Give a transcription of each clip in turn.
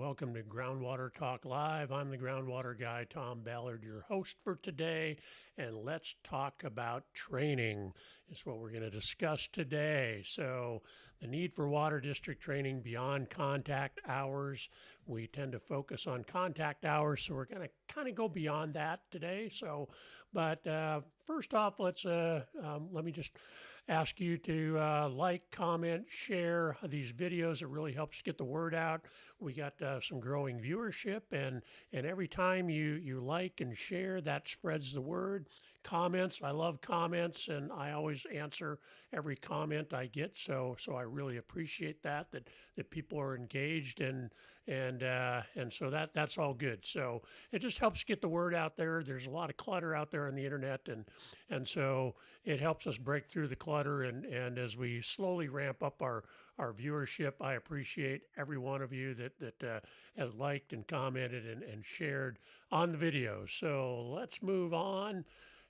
Welcome to Groundwater Talk Live. I'm the Groundwater guy, Tom Ballard, your host for today. And let's talk about training is what we're going to discuss today. So the need for water district training beyond contact hours. We tend to focus on contact hours, so we're going to kind of go beyond that today. But first off, let me just ask you to like, comment, share these videos. It really helps get the word out. We got some growing viewership, and every time you like and share, that spreads the word. Comments, I love comments, and I always answer every comment I get. So I really appreciate that people are engaged, and so that's all good. So it just helps get the word out there. There's a lot of clutter out there on the internet, and so it helps us break through the clutter. And as we slowly ramp up our viewership, I appreciate every one of you that has liked and commented and shared on the videos. So let's move on.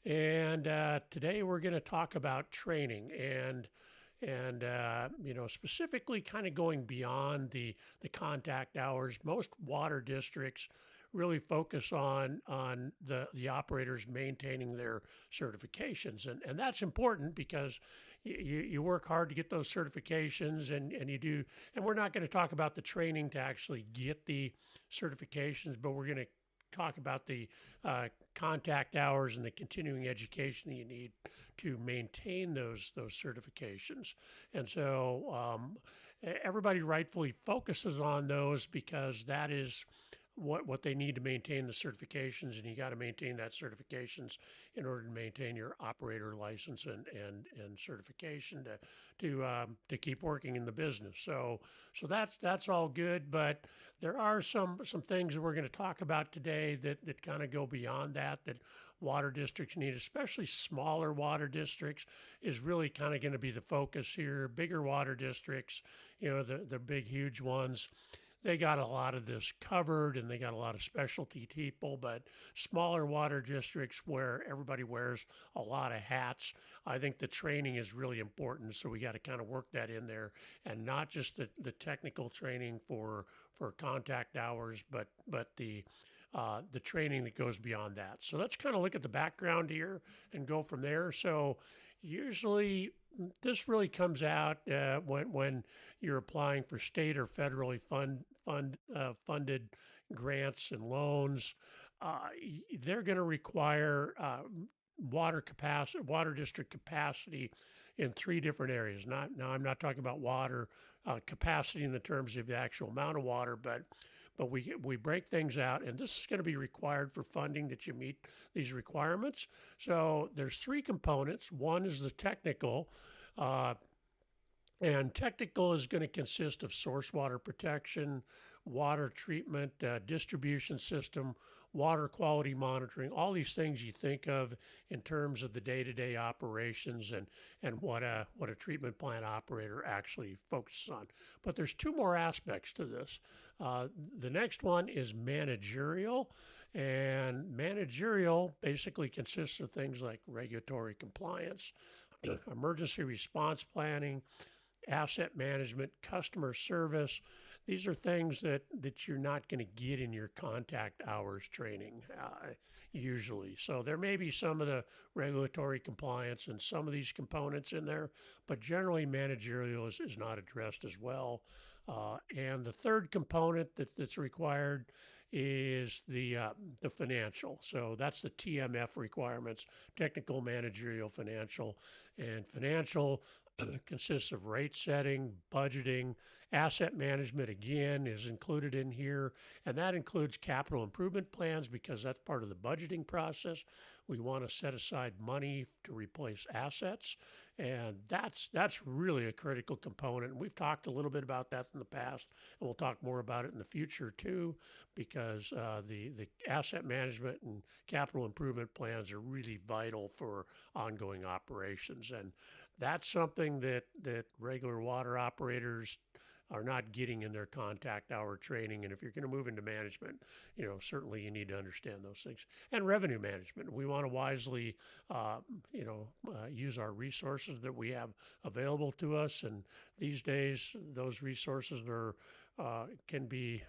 And today we're going to talk about training and specifically kind of going beyond the contact hours. Most water districts really focus on the operators maintaining their certifications, and that's important because you work hard to get those certifications, and you do. And we're not going to talk about the training to actually get the certifications, but we're going to talk about the contact hours and the continuing education that you need to maintain those certifications. And so everybody rightfully focuses on those because that is what they need to maintain the certifications, and you got to maintain that certifications in order to maintain your operator license and certification to keep working in the business. So that's all good, but there are some things that we're going to talk about today that kind of go beyond that water districts need, especially smaller water districts, is really kind of going to be the focus here. Bigger water districts, the big, huge ones, they got a lot of this covered and they got a lot of specialty people, but smaller water districts where everybody wears a lot of hats, I think the training is really important. So we got to kind of work that in there, and not just the technical training for contact hours, but the training that goes beyond that. So let's kind of look at the background here and go from there. So usually this really comes out when you're applying for state or federally funded grants and loans. They're going to require water district capacity in three different areas. Now I'm not talking about water capacity in the terms of the actual amount of water, but we break things out, and this is going to be required for funding that you meet these requirements. So there's three components. One is the technical. And technical is going to consist of source water protection, water treatment, distribution system, water quality monitoring, all these things you think of in terms of the day-to-day operations and what a treatment plant operator actually focuses on. But there's two more aspects to this. The next one is managerial, and managerial basically consists of things like regulatory compliance, emergency response planning, asset management, customer service. These are things that you're not going to get in your contact hours training usually. So there may be some of the regulatory compliance and some of these components in there, but generally managerial is not addressed as well. And the third component that's required is the financial. So that's the TMF requirements: technical, managerial, financial. And financial consists of rate setting, budgeting, asset management again is included in here, and that includes capital improvement plans because that's part of the budgeting process. We want to set aside money to replace assets, and that's really a critical component. And we've talked a little bit about that in the past, and we'll talk more about it in the future too, because the asset management and capital improvement plans are really vital for ongoing operations, and that's something that regular water operators are not getting in their contact hour training. And if you're going to move into management, certainly you need to understand those things. And revenue management. We want to wisely, use our resources that we have available to us. And these days, those resources are can be,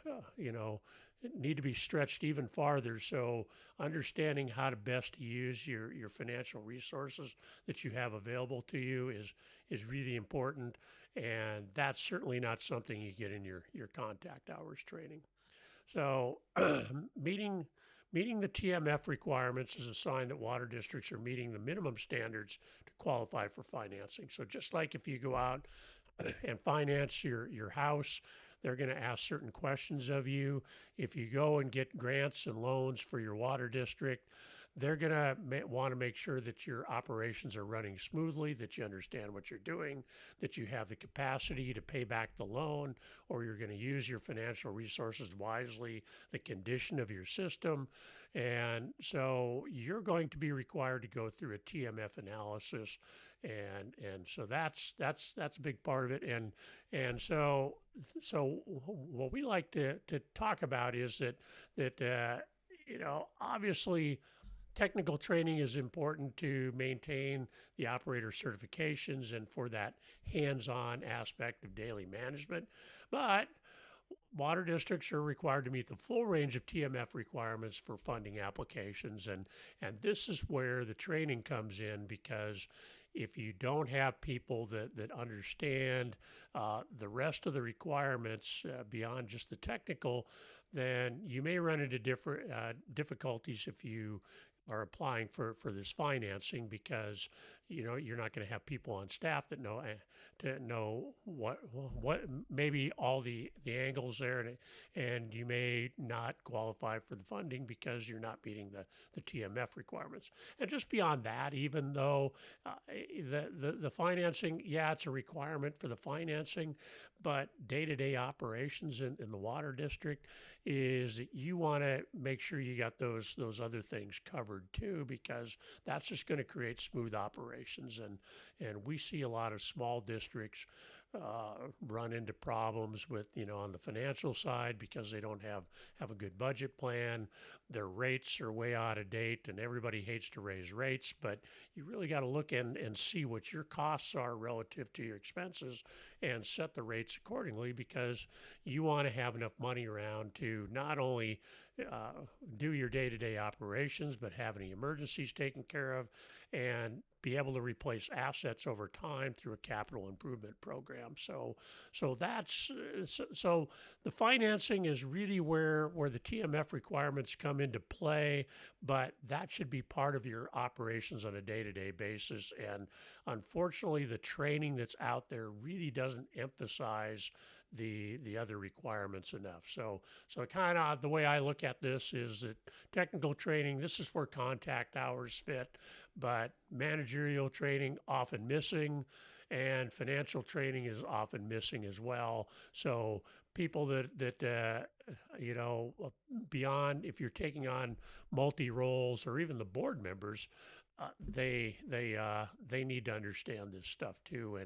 need to be stretched even farther. So understanding how to best use your financial resources that you have available to you is really important. And that's certainly not something you get in your contact hours training. So meeting meeting the TMF requirements is a sign that water districts are meeting the minimum standards to qualify for financing. So just like if you go out and finance your house, they're going to ask certain questions of you. If you go and get grants and loans for your water district, they're going to want to make sure that your operations are running smoothly, that you understand what you're doing, that you have the capacity to pay back the loan, or you're going to use your financial resources wisely, the condition of your system. And so you're going to be required to go through a TMF analysis. And so that's a big part of it. And so what we like to talk about is that obviously technical training is important to maintain the operator certifications and for that hands-on aspect of daily management. But water districts are required to meet the full range of TMF requirements for funding applications. And this is where the training comes in, because if you don't have people that understand the rest of the requirements beyond just the technical, then you may run into different difficulties if you are applying for this financing, because you're not going to have people on staff that know to know what maybe all the angles there, and you may not qualify for the funding because you're not meeting the TMF requirements. And just beyond that, even though the financing, yeah, it's a requirement for the financing, but day-to-day operations in the water district is that you want to make sure you got those other things covered too, because that's just going to create smooth operations. And we see a lot of small districts run into problems with, on the financial side, because they don't have a good budget plan. Their rates are way out of date, and everybody hates to raise rates, but you really got to look and see what your costs are relative to your expenses and set the rates accordingly, because you want to have enough money around to not only do your day-to-day operations, but have any emergencies taken care of and be able to replace assets over time through a capital improvement program. So the financing is really where the TMF requirements come into play, but that should be part of your operations on a day-to-day basis. And unfortunately, the training that's out there really doesn't emphasize the other requirements enough. So kind of the way I look at this is that technical training, this is where contact hours fit, but managerial training often missing, and financial training is often missing as well. So people that beyond, if you're taking on multi roles, or even the board members, they need to understand this stuff too,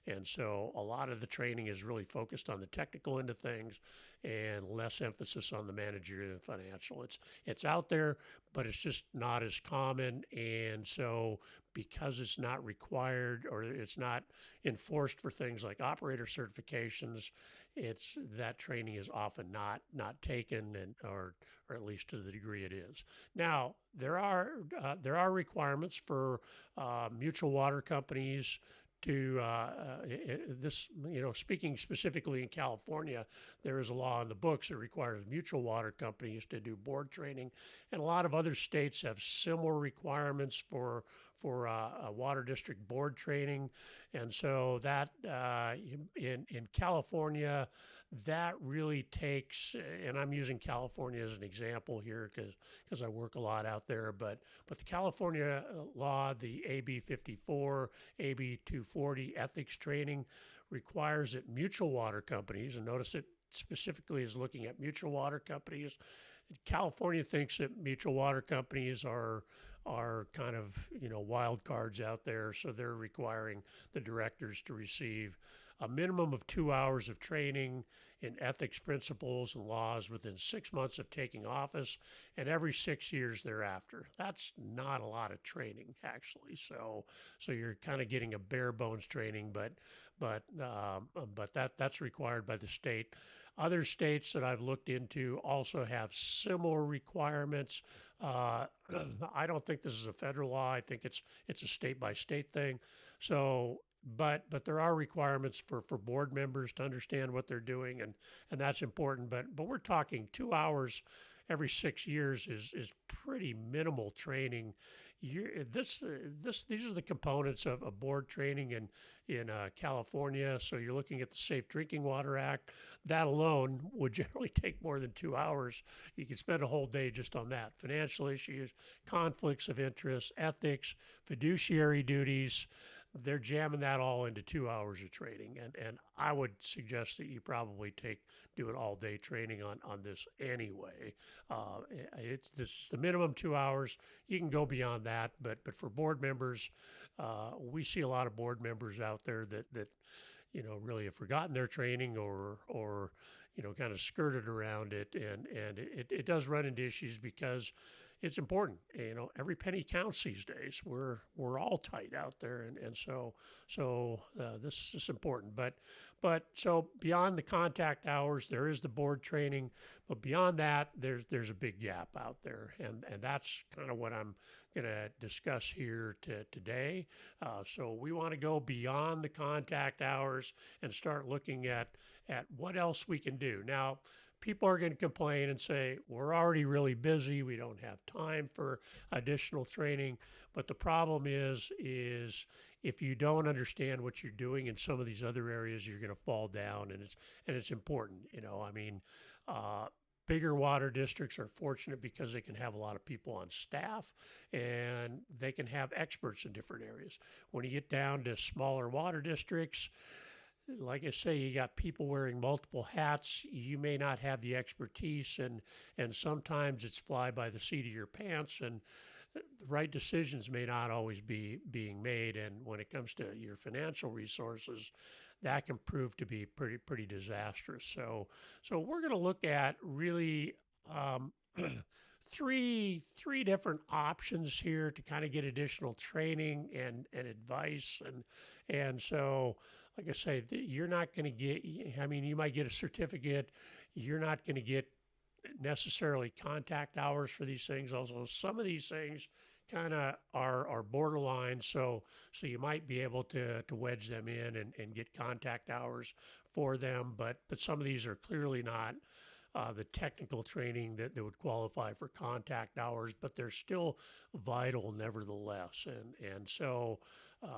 and so a lot of the training is really focused on the technical end of things, and less emphasis on the managerial and financial. It's out there, but it's just not as common, and so because it's not required, or it's not enforced for things like operator certifications, it's that training is often not taken, and or at least to the degree it is. Now there are requirements for mutual water companies to this. Speaking specifically in California, there is a law in the books that requires mutual water companies to do board training, and a lot of other states have similar requirements for a water district board training. And so that in California, that really takes, and I'm using California as an example here because I work a lot out there, but the California law, the AB 54, AB 240 ethics training, requires that mutual water companies, and notice it specifically is looking at mutual water companies. California thinks that mutual water companies are kind of wild cards out there, so they're requiring the directors to receive a minimum of 2 hours of training in ethics principles and laws within 6 months of taking office, and every 6 years thereafter. That's not a lot of training, actually. So you're kind of getting a bare bones training, but that's required by the state. Other states that I've looked into also have similar requirements. Uh, I don't think this is a federal law. I think it's a state by state thing. So, but there are requirements for board members to understand what they're doing, and that's important. But we're talking 2 hours every 6 years is pretty minimal training. These are the components of board training in California. So you're looking at the Safe Drinking Water Act. That alone would generally take more than 2 hours. You could spend a whole day just on that. Financial issues, conflicts of interest, ethics, fiduciary duties. They're jamming that all into 2 hours of training, and I would suggest that you probably do an all day training on this anyway. This is the minimum 2 hours. You can go beyond that, but for board members, we see a lot of board members out there that really have forgotten their training or kind of skirted around it, and it does run into issues because it's important. Every penny counts these days. We're all tight out there, and so this is important. But so beyond the contact hours, there is the board training, but beyond that, there's a big gap out there, and that's kind of what I'm going to discuss here today. So we want to go beyond the contact hours and start looking at what else we can do now. People are going to complain and say, we're already really busy. We don't have time for additional training. But the problem is if you don't understand what you're doing in some of these other areas, you're going to fall down. And it's important. Bigger water districts are fortunate because they can have a lot of people on staff and they can have experts in different areas. When you get down to smaller water districts, like I say, you got people wearing multiple hats. You may not have the expertise, and sometimes it's fly by the seat of your pants, and the right decisions may not always be being made. And when it comes to your financial resources, that can prove to be pretty disastrous. So we're going to look at really three different options here to kind of get additional training and advice, and so. Like I say, you're not going to get, I mean, you might get a certificate. You're not going to get necessarily contact hours for these things. Also, some of these things kind of are borderline. So you might be able to wedge them in and get contact hours for them. But some of these are clearly not the technical training that would qualify for contact hours, but they're still vital nevertheless. And so,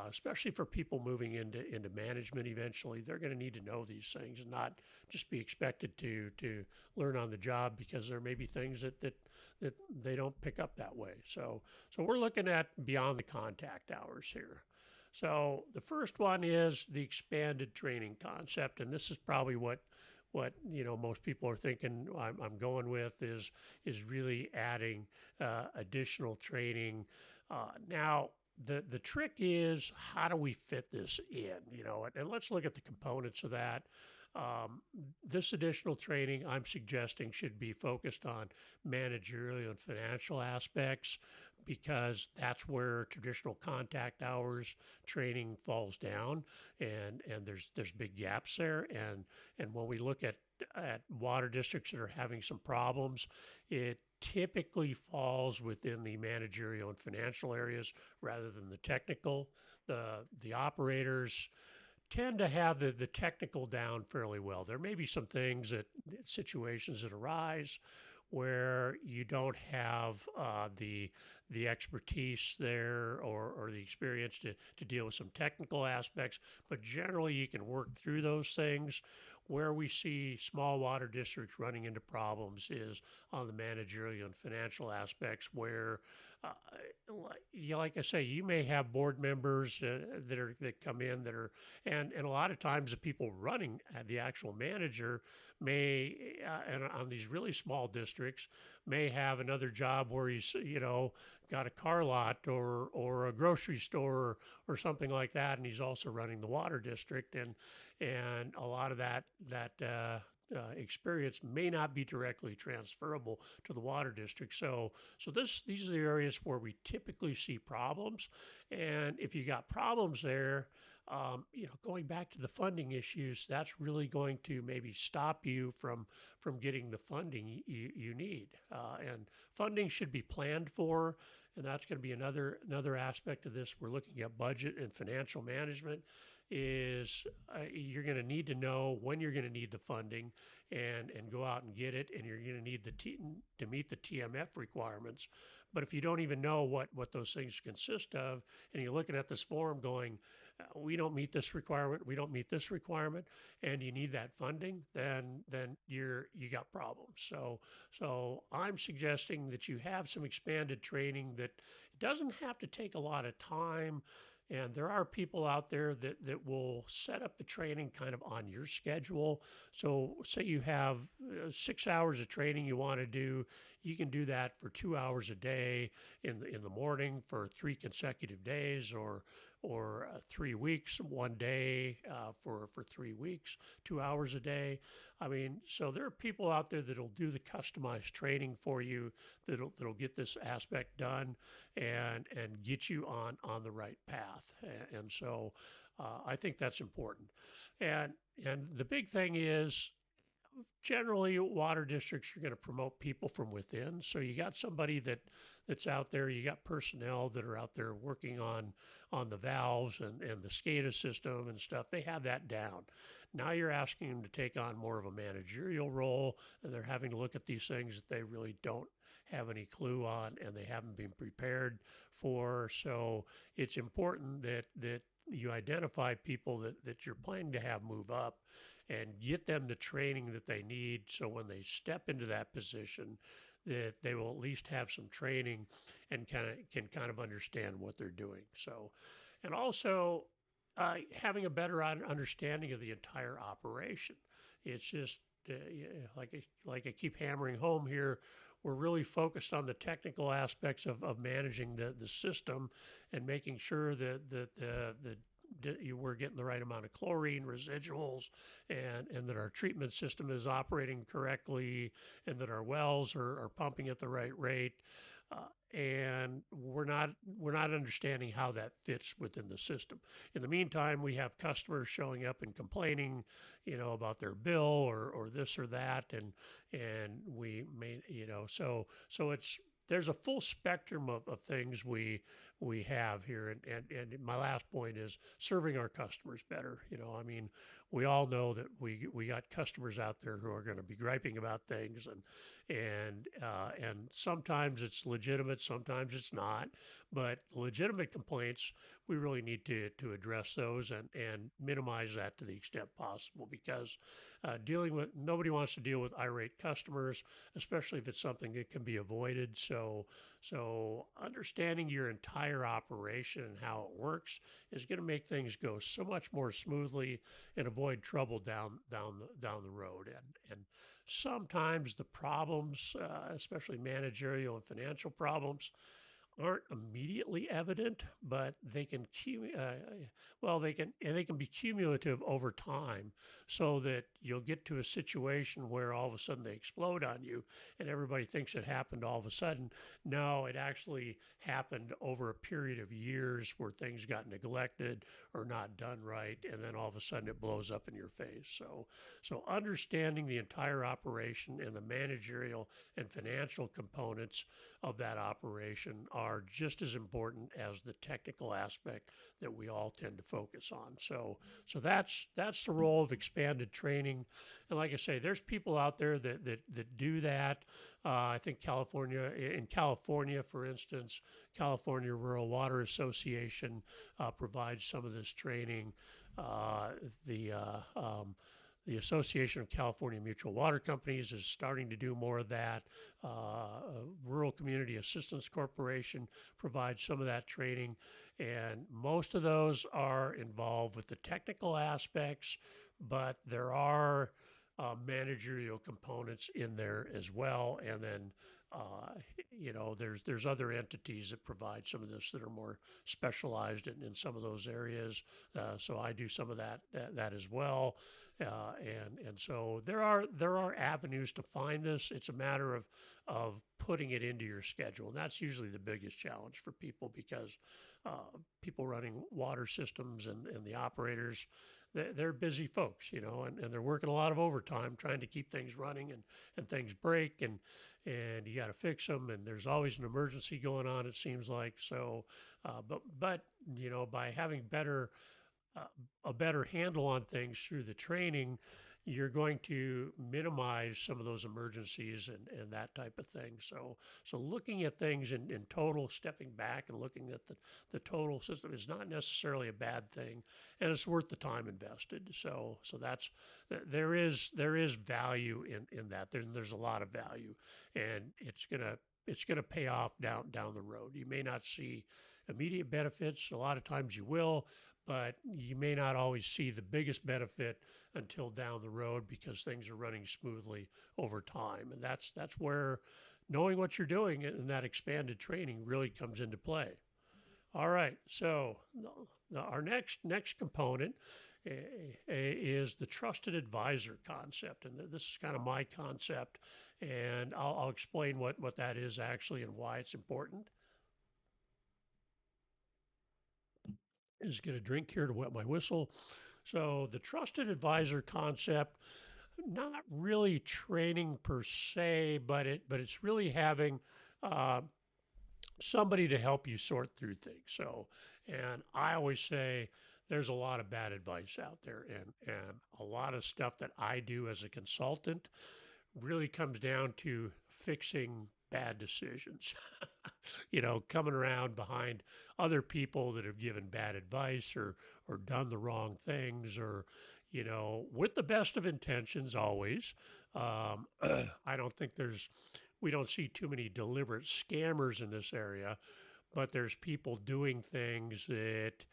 especially for people moving into management eventually, they're going to need to know these things and not just be expected to learn on the job, because there may be things that they don't pick up that way. So we're looking at beyond the contact hours here. So the first one is the expanded training concept, and this is probably what most people are thinking I'm going with is really adding additional training. Now the trick is, how do we fit this in? And let's look at the components of that. This additional training I'm suggesting should be focused on managerial and financial aspects, because that's where traditional contact hours training falls down, and there's big gaps there. And when we look at water districts that are having some problems, it typically falls within the managerial and financial areas rather than the technical. The operators tend to have the technical down fairly well. There may be some things situations that arise where you don't have the expertise there or the experience to deal with some technical aspects, but generally you can work through those things. Where we see small water districts running into problems is on the managerial and financial aspects, where, like I say, you may have board members that come in that are, and a lot of times the people running the actual manager may, and on these really small districts, may have another job where he's got a car lot or a grocery store or something like that, and he's also running the water district, and a lot of that experience may not be directly transferable to the water district. So these are the areas where we typically see problems, and if you got problems there, going back to the funding issues, that's really going to maybe stop you from getting the funding you need. And funding should be planned for, and that's going to be another aspect of this. We're looking at budget and financial management. Is you're going to need to know when you're going to need the funding and go out and get it, and you're going to need to meet the TMF requirements. But if you don't even know what those things consist of, and you're looking at this form going, we don't meet this requirement, we don't meet this requirement, and you need that funding, then you got problems. So I'm suggesting that you have some expanded training that doesn't have to take a lot of time. And there are people out there that will set up the training kind of on your schedule. So, say you have 6 hours of training you want to do, you can do that for 2 hours a day in the morning for 3 consecutive days, or 3 weeks, 1 day for 3 weeks, 2 hours a day. I mean, so there are people out there that'll do the customized training for you, that'll get this aspect done and get you on the right path. And so I think that's important. And the big thing is, generally water districts are going to promote people from within. So you got somebody that's out there, you got personnel that are out there working on the valves and the SCADA system and stuff. They have that down. Now you're asking them to take on more of a managerial role, and they're having to look at these things that they really don't have any clue on and they haven't been prepared for. So it's important that you identify people that you're planning to have move up and get them the training that they need, so when they step into that position, that they will at least have some training and can kind of understand what they're doing. So, and also having a better understanding of the entire operation. It's just like I keep hammering home here. We're really focused on the technical aspects of managing the system and making sure that we're getting the right amount of chlorine residuals, and that our treatment system is operating correctly, and that our wells are pumping at the right rate. And we're not understanding how that fits within the system. In the meantime, we have customers showing up and complaining, about their bill or this or that, and we may, so there's a full spectrum of things we have here, and my last point is serving our customers better. I mean, we all know that we got customers out there who are going to be griping about things, and sometimes it's legitimate, sometimes it's not. But legitimate complaints, we really need to address those and minimize that to the extent possible, because nobody wants to deal with irate customers, especially if it's something that can be avoided. So understanding your entire operation and how it works is going to make things go so much more smoothly and avoid trouble down the road. And sometimes the problems, especially managerial and financial problems, aren't immediately evident, but they can be cumulative over time, so that you'll get to a situation where all of a sudden they explode on you, and everybody thinks it happened all of a sudden. No, it actually happened over a period of years where things got neglected or not done right, and then all of a sudden it blows up in your face. So understanding the entire operation and the managerial and financial components of that operation are just as important as the technical aspect that we all tend to focus on. So that's the role of expanded training. And like I say, there's people out there that do that. I think in California, for instance, California Rural Water Association provides some of this training. The Association of California Mutual Water Companies is starting to do more of that. Rural Community Assistance Corporation provides some of that training. And most of those are involved with the technical aspects, but there are managerial components in there as well. And then, there's other entities that provide some of this that are more specialized in some of those areas. So I do some of that as well. And so there are avenues to find this. It's a matter of putting it into your schedule, and that's usually the biggest challenge for people because people running water systems and the operators, they're busy folks, and they're working a lot of overtime trying to keep things running, and things break, and you got to fix them, and there's always an emergency going on, it seems like. So, but by having uh, a better handle on things through the training, you're going to minimize some of those emergencies and that type of thing. So looking at things in total, stepping back and looking at the total system is not necessarily a bad thing, and it's worth the time invested. So there is value in that. There's a lot of value, and it's gonna pay off down the road. You may not see immediate benefits. A lot of times you will, but you may not always see the biggest benefit until down the road because things are running smoothly over time. And that's where knowing what you're doing and that expanded training really comes into play. All right, so our next component is the trusted advisor concept, and this is kind of my concept, and I'll explain what that is actually and why it's important. Is get a drink here to wet my whistle. So the trusted advisor concept, not really training per se, but it's really having uh, somebody to help you sort through things. So, and I always say there's a lot of bad advice out there, and a lot of stuff that I do as a consultant really comes down to fixing bad decisions. Coming around behind other people that have given bad advice or done the wrong things, or with the best of intentions always. I don't think we don't see too many deliberate scammers in this area, but there's people doing things that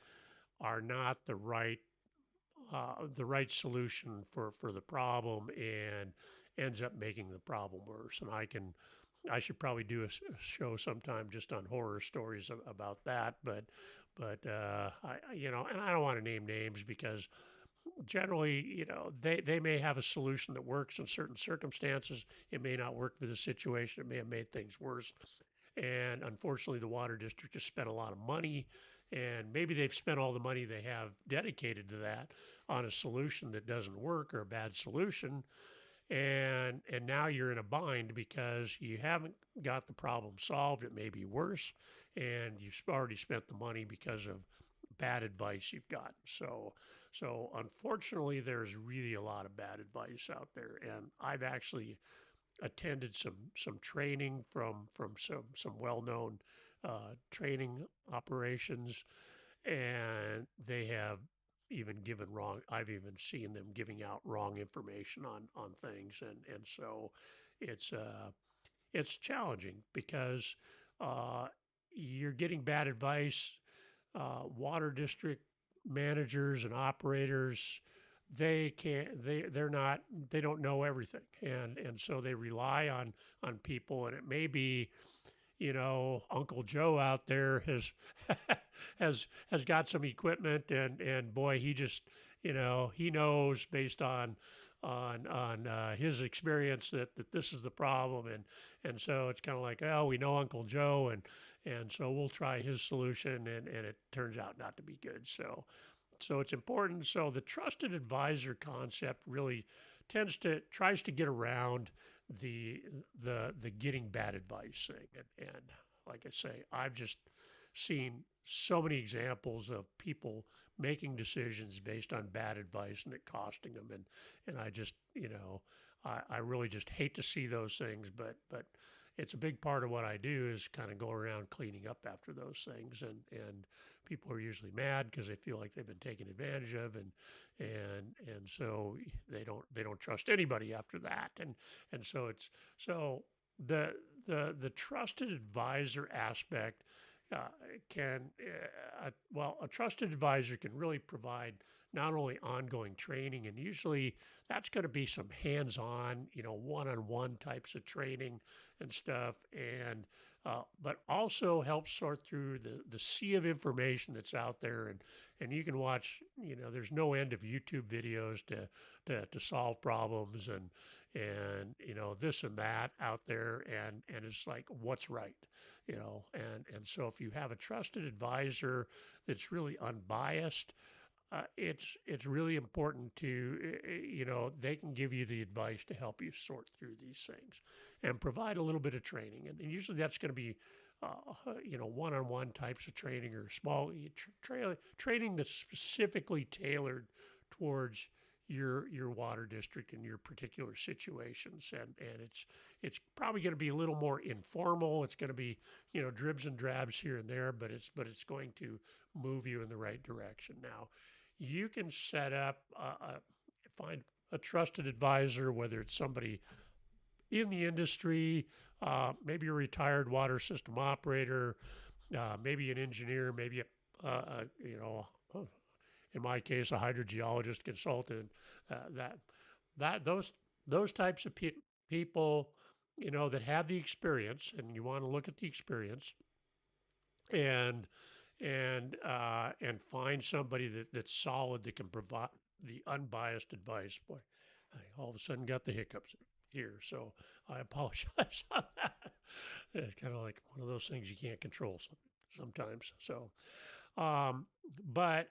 are not the right solution for the problem, and ends up making the problem worse. And I should probably do a show sometime just on horror stories about that. But and I don't want to name names because generally, they may have a solution that works in certain circumstances. It may not work for the situation. It may have made things worse. And unfortunately, the water district has spent a lot of money, and maybe they've spent all the money they have dedicated to that on a solution that doesn't work or a bad solution. And now you're in a bind because you haven't got the problem solved. It may be worse, and you've already spent the money because of bad advice you've gotten. So unfortunately, there's really a lot of bad advice out there, and I've actually attended some training from some well-known training operations, and they have even given wrong. I've even seen them giving out wrong information on things, and so it's challenging because uh, you're getting bad advice. Water district managers and operators, they can't they're not they don't know everything, and so they rely on people, and it may be Uncle Joe out there has got some equipment, and boy, he just he knows based on his experience that this is the problem, and so it's kind of like, oh, we know Uncle Joe, and so we'll try his solution, and it turns out not to be good. So it's important. So the trusted advisor concept really tries to get around the getting bad advice thing, and like I say, I've just seen so many examples of people making decisions based on bad advice and it costing them, and I just I really just hate to see those things, but it's a big part of what I do is kind of go around cleaning up after those things, and people are usually mad because they feel like they've been taken advantage of, and so they don't trust anybody after that, and so the trusted advisor aspect a trusted advisor can really provide not only ongoing training, and usually that's going to be some hands-on, one-on-one types of training and stuff, and but also helps sort through the sea of information that's out there. And you can watch, there's no end of YouTube videos to solve problems and this and that out there. And it's like, what's right? And so if you have a trusted advisor that's really unbiased, it's really important to they can give you the advice to help you sort through these things and provide a little bit of training, and usually that's going to be one-on-one types of training or small training that's specifically tailored towards your water district and your particular situations, and it's probably going to be a little more informal. It's going to be dribs and drabs here and there, but it's going to move you in the right direction. Now you can set up, find a trusted advisor, whether it's somebody in the industry, maybe a retired water system operator, maybe an engineer, maybe in my case, a hydrogeologist consultant. Those types of people, that have the experience, and you want to look at the experience, and and find somebody that's solid that can provide the unbiased advice. Boy, I all of a sudden got the hiccups here, so I apologize on that. It's kind of like one of those things you can't control sometimes. So, but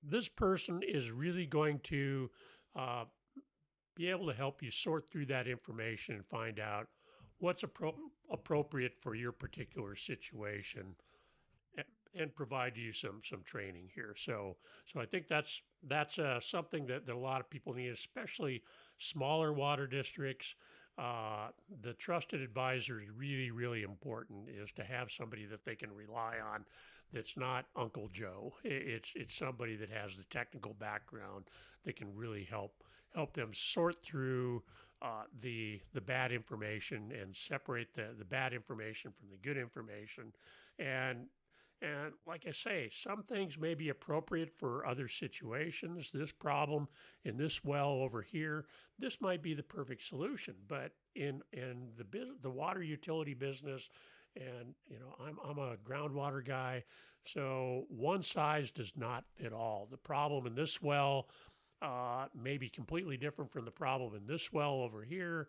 this person is really going to uh, be able to help you sort through that information and find out what's appropriate for your particular situation and provide you some training here. So I think that's something that a lot of people need, especially smaller water districts. The trusted advisor is really, really important, is to have somebody that they can rely on that's not Uncle Joe. It's somebody that has the technical background that can really help them sort through the bad information and separate the bad information from the good information. And like I say, some things may be appropriate for other situations. This problem in this well over here, this might be the perfect solution. But in the water utility business, and I'm a groundwater guy, so one size does not fit all. The problem in this well may be completely different from the problem in this well over here.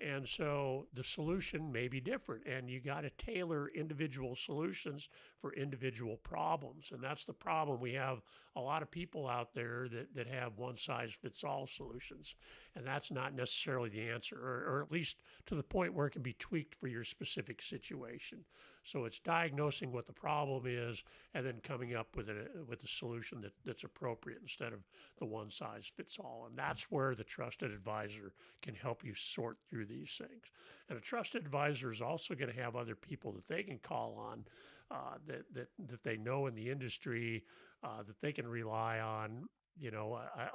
And so the solution may be different, and you got to tailor individual solutions for individual problems. And that's the problem. We have a lot of people out there that have one size fits all solutions, and that's not necessarily the answer, or at least to the point where it can be tweaked for your specific situation. So it's diagnosing what the problem is and then coming up with a solution that's appropriate instead of the one size fits all. And that's where the trusted advisor can help you sort through these things. And a trusted advisor is also going to have other people that they can call on, that they know in the industry, that they can rely on.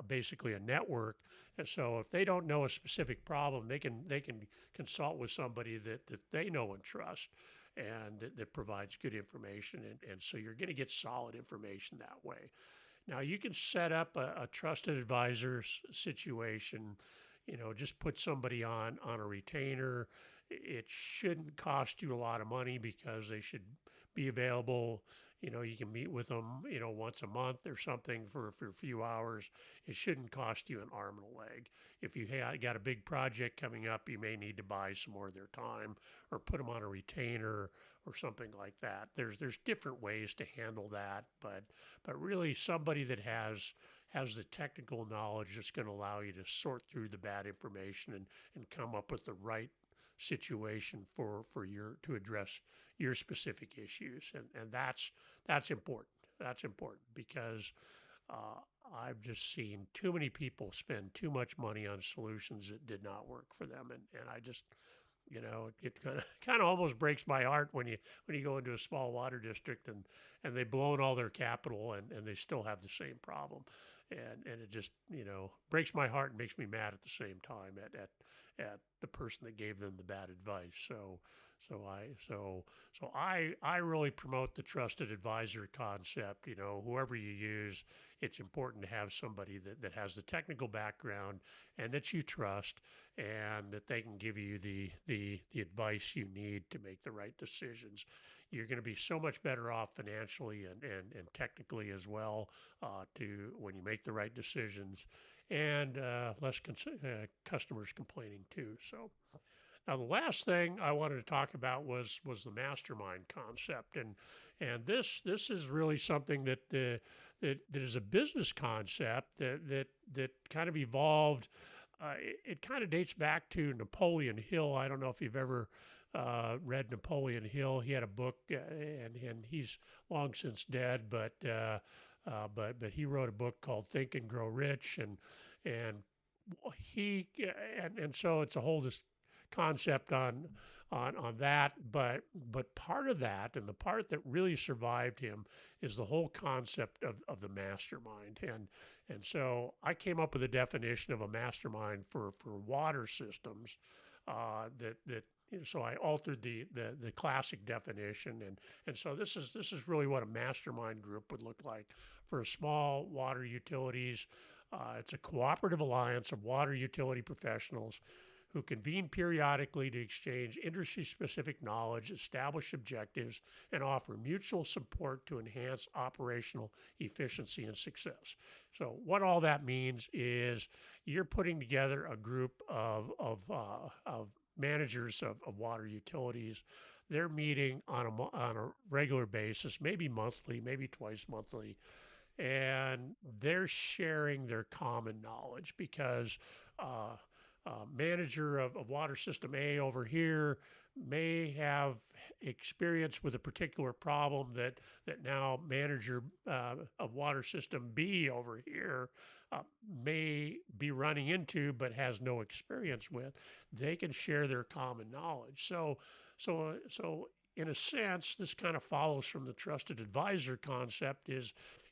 Basically a network. And so if they don't know a specific problem, they can consult with somebody that they know and trust, and that provides good information. And so you're going to get solid information that way. Now you can set up a trusted advisor situation. Just put somebody on a retainer. It shouldn't cost you a lot of money because they should be available. You can meet with them, once a month or something for a few hours. It shouldn't cost you an arm and a leg. If you got a big project coming up, you may need to buy some more of their time or put them on a retainer or something like that. There's different ways to handle that, but really somebody that has the technical knowledge that's going to allow you to sort through the bad information and come up with the right situation to address your specific issues. And that's important. That's important because I've just seen too many people spend too much money on solutions that did not work for them. And I just, it kind of almost breaks my heart when you go into a small water district and they've blown all their capital and they still have the same problem. And it just, breaks my heart and makes me mad at the same time at the person that gave them the bad advice. So I really promote the trusted advisor concept. Whoever you use, it's important to have somebody that has the technical background and that you trust, and that they can give you the advice you need to make the right decisions. You're going to be so much better off financially and technically as well, to when you make the right decisions, and less customers complaining too. So now, the last thing I wanted to talk about was the mastermind concept, and this is really something that is a business concept that kind of evolved. It kind of dates back to Napoleon Hill. I don't know if you've ever read Napoleon Hill. He had a book, and he's long since dead, but he wrote a book called Think and Grow Rich, and he and so it's a whole concept on that, but part of that, and the part that really survived him, is the whole concept of the mastermind. And so I came up with a definition of a mastermind for water systems, that so I altered the classic definition, and so this is really what a mastermind group would look like for small water utilities. It's a cooperative alliance of water utility professionals who convene periodically to exchange industry-specific knowledge, establish objectives, and offer mutual support to enhance operational efficiency and success. So what all that means is you're putting together a group of managers of water utilities. They're meeting on a regular basis, maybe monthly, maybe twice monthly, and they're sharing their common knowledge because manager of water system A over here may have experience with a particular problem that now manager of water system B over here may be running into but has no experience with. They can share their common knowledge. So in a sense, this kind of follows from the trusted advisor concept.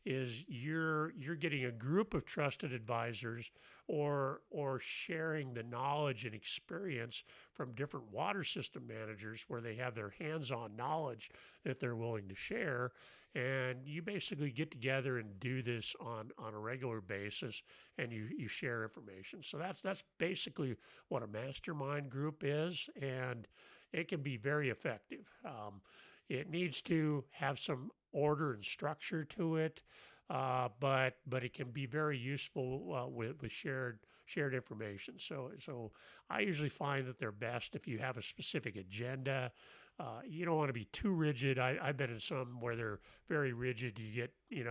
Is you're getting a group of trusted advisors or sharing the knowledge and experience from different water system managers where they have their hands-on knowledge that they're willing to share. And you basically get together and do this on a regular basis, and you share information. So that's basically what a mastermind group is, and it can be very effective. It needs to have some order and structure to it, but it can be very useful with shared information. So I usually find that they're best if you have a specific agenda. You don't want to be too rigid. I've been in some where they're very rigid. You get, you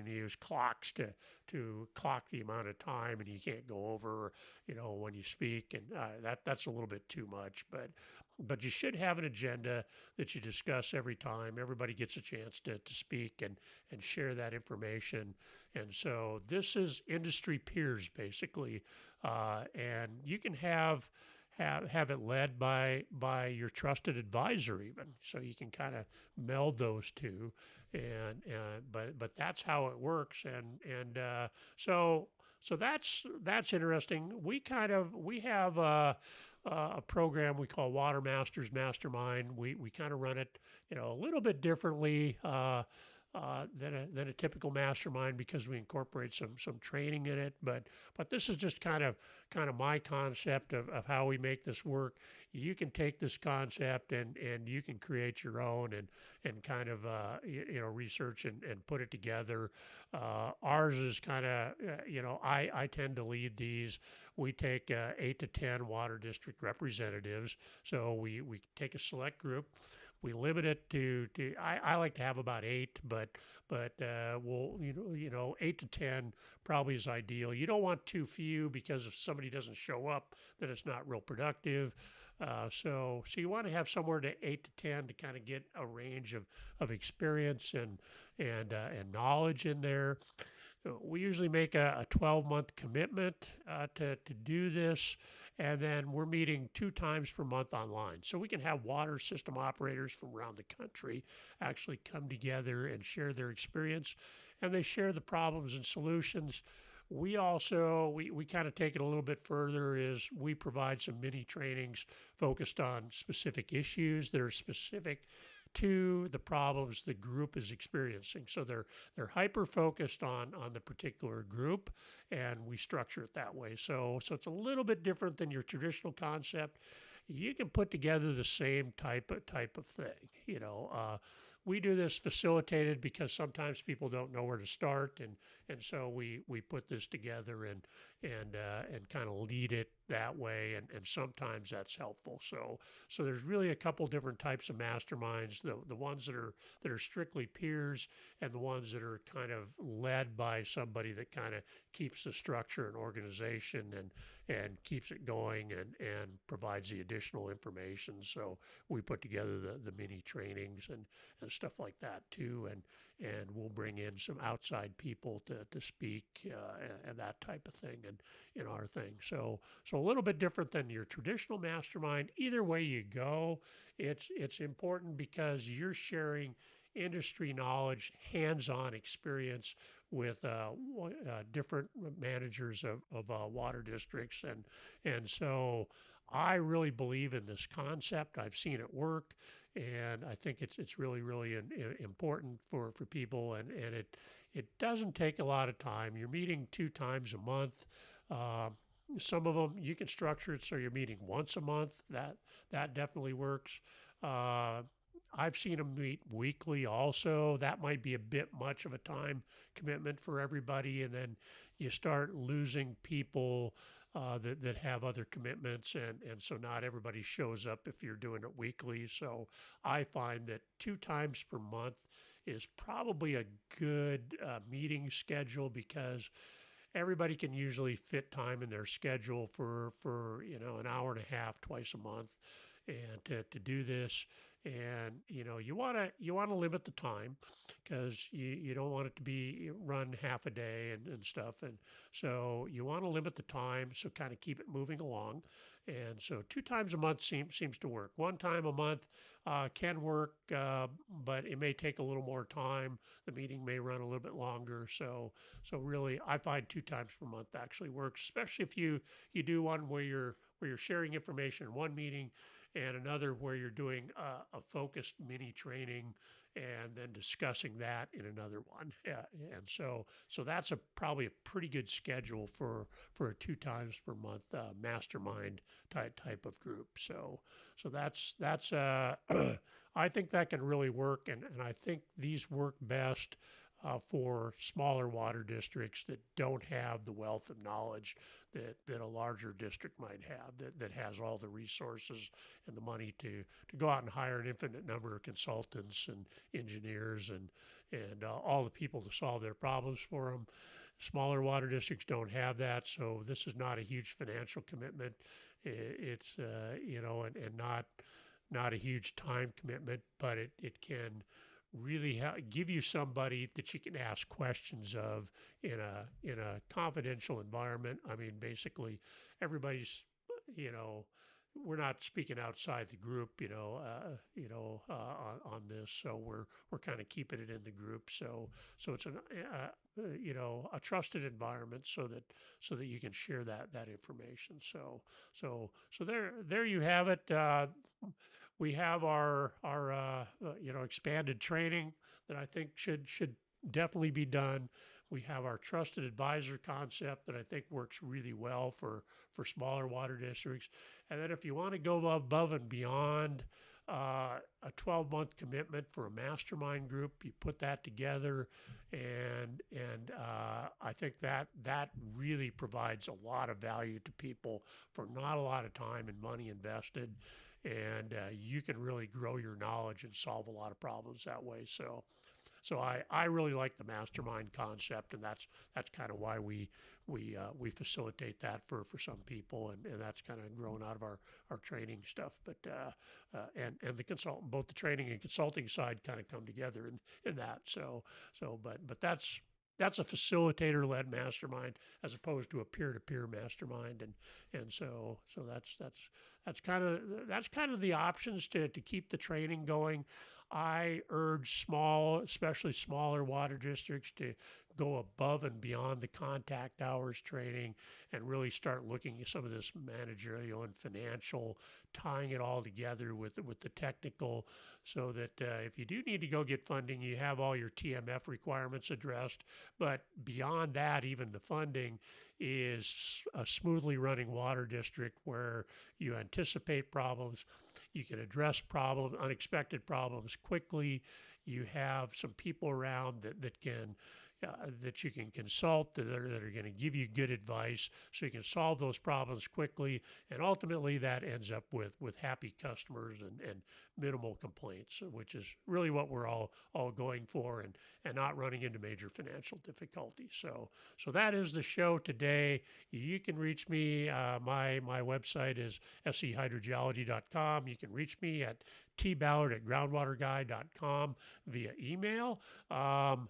use clocks to clock the amount of time, and you can't go over, when you speak, and that's a little bit too much. But you should have an agenda that you discuss every time. Everybody gets a chance to speak and share that information. And so this is industry peers, basically, and you can have it led by your trusted advisor even, so you can kind of meld those two, but that's how it works, and so that's interesting. We have a program we call Water Masters Mastermind. We kind of run it a little bit differently than a typical mastermind because we incorporate some training in it. But this is just kind of my concept of how we make this work. You can take this concept and you can create your own and kind of research and put it together. Ours is kind of I tend to lead these. We take 8 to 10 water district representatives. So we take a select group. We limit it to I like to have about 8, but we'll 8 to 10 probably is ideal. You don't want too few because if somebody doesn't show up, then it's not real productive. So you want to have somewhere to 8 to 10 to kind of get a range of experience and knowledge in there. We usually make a 12-month commitment to do this, and then we're meeting 2 times per month online. So we can have water system operators from around the country actually come together and share their experience, and they share the problems and solutions. We also we kind of take it a little bit further. Is we provide some mini trainings focused on specific issues that are specific to the problems the group is experiencing. So they're hyper focused on the particular group, and we structure it that way. So it's a little bit different than your traditional concept. You can put together the same type of thing. We do this facilitated because sometimes people don't know where to start, and so we put this together and kind of lead it that way, and sometimes that's helpful. So there's really a couple different types of masterminds: the ones that are strictly peers, and the ones that are kind of led by somebody that kind of keeps the structure and organization and keeps it going and provides the additional information. So we put together the mini trainings and stuff like that too, and we'll bring in some outside people to speak and that type of thing in our thing. So a little bit different than your traditional mastermind. Either way you go, it's important because you're sharing industry knowledge, hands-on experience with different managers of water districts, and so I really believe in this concept. I've seen it work, and I think it's really important for people, and it doesn't take a lot of time. You're meeting 2 times a month. Some of them you can structure it so you're meeting once a month. That definitely works. I've seen them meet weekly also. That might be a bit much of a time commitment for everybody, and then you start losing people that have other commitments, and so not everybody shows up if you're doing it weekly. So I find that 2 times per month is probably a good meeting schedule because everybody can usually fit time in their schedule for an hour and a half twice a month, and to do this. And you want to limit the time because you don't want it to be run half a day and stuff, and so you want to limit the time, so kind of keep it moving along. And so 2 times a month seems to work. 1 time a month can work, but it may take a little more time. The meeting may run a little bit longer. So really, I find 2 times per month actually works, especially if you do one where you're sharing information in one meeting, and another where you're doing a focused mini training and then discussing that in another one. And so that's probably a pretty good schedule for a 2 times per month mastermind type of group. So that's I think that can really work, and I think these work best for smaller water districts that don't have the wealth of knowledge that a larger district might have, that has all the resources and the money to go out and hire an infinite number of consultants and engineers and all the people to solve their problems for them. Smaller water districts don't have that, so this is not a huge financial commitment. It's and not a huge time commitment, but it can really give you somebody that you can ask questions of in a confidential environment. I mean, basically, everybody's we're not speaking outside the group, on this. So we're kind of keeping it in the group. So it's a trusted environment so that you can share that information. So there you have it. We have our expanded training that I think should definitely be done. We have our trusted advisor concept that I think works really well for smaller water districts. And then if you want to go above and beyond a 12-month commitment for a mastermind group, you put that together, and I think that really provides a lot of value to people for not a lot of time and money invested. And you can really grow your knowledge and solve a lot of problems that way. So I really like the mastermind concept, and that's kind of why we facilitate that for some people, and that's kind of grown out of our training stuff. But and the consultant, both the training and consulting side kind of come together in that. But that's a facilitator-led mastermind as opposed to a peer-to-peer mastermind, and so that's kind of the options to keep the training going. I urge small, especially smaller water districts, to go above and beyond the contact hours training and really start looking at some of this managerial and financial, tying it all together with the technical, so that if you do need to go get funding, you have all your TMF requirements addressed. But beyond that, even the funding is a smoothly running water district where you anticipate problems, you can address problems, unexpected problems quickly. You have some people around that can that you can consult, that are going to give you good advice, so you can solve those problems quickly, and ultimately that ends up with happy customers and minimal complaints, which is really what we're all going for, and not running into major financial difficulties. So that is the show today. You can reach me. My website is sehydrogeology.com. You can reach me at tballard@groundwaterguy.com via email. I'm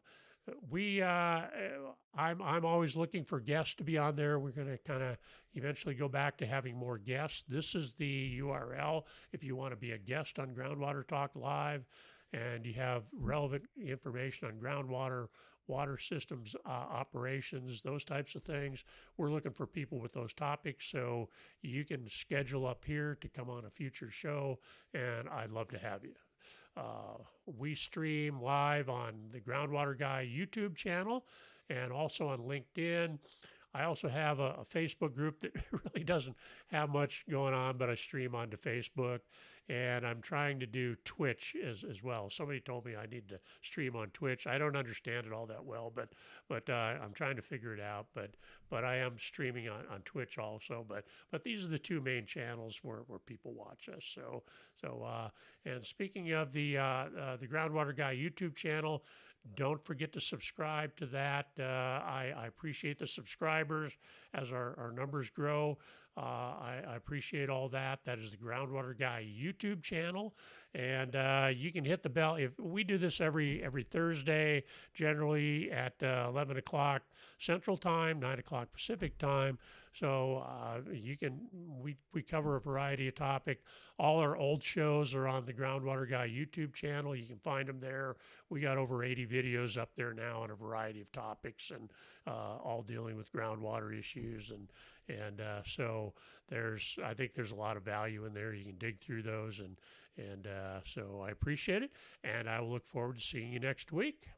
always looking for guests to be on there. We're going to kind of eventually go back to having more guests. This is the URL if you want to be a guest on Groundwater Talk Live, and you have relevant information on groundwater, water systems, operations, those types of things. We're looking for people with those topics, so you can schedule up here to come on a future show, and I'd love to have you. We stream live on the Groundwater Guy YouTube channel and also on LinkedIn. I also have a Facebook group that really doesn't have much going on, but I stream onto Facebook, and I'm trying to do Twitch as well. Somebody told me I need to stream on Twitch. I don't understand it all that well, but I'm trying to figure it out. But I am streaming on Twitch also. But these are the two main channels where people watch us. And speaking of the Groundwater Guy YouTube channel, don't forget to subscribe to that. I appreciate the subscribers as our numbers grow. I appreciate all that. That is the Groundwater Guy YouTube channel. And you can hit the bell. If we do this every Thursday, generally at 11 o'clock Central Time, 9 o'clock Pacific Time. So we cover a variety of topics. All our old shows are on the Groundwater Guy YouTube channel. You can find them there. We got over 80 videos up there now on a variety of topics, and all dealing with groundwater issues. And so I think there's a lot of value in there. You can dig through those, and so I appreciate it, and I will look forward to seeing you next week.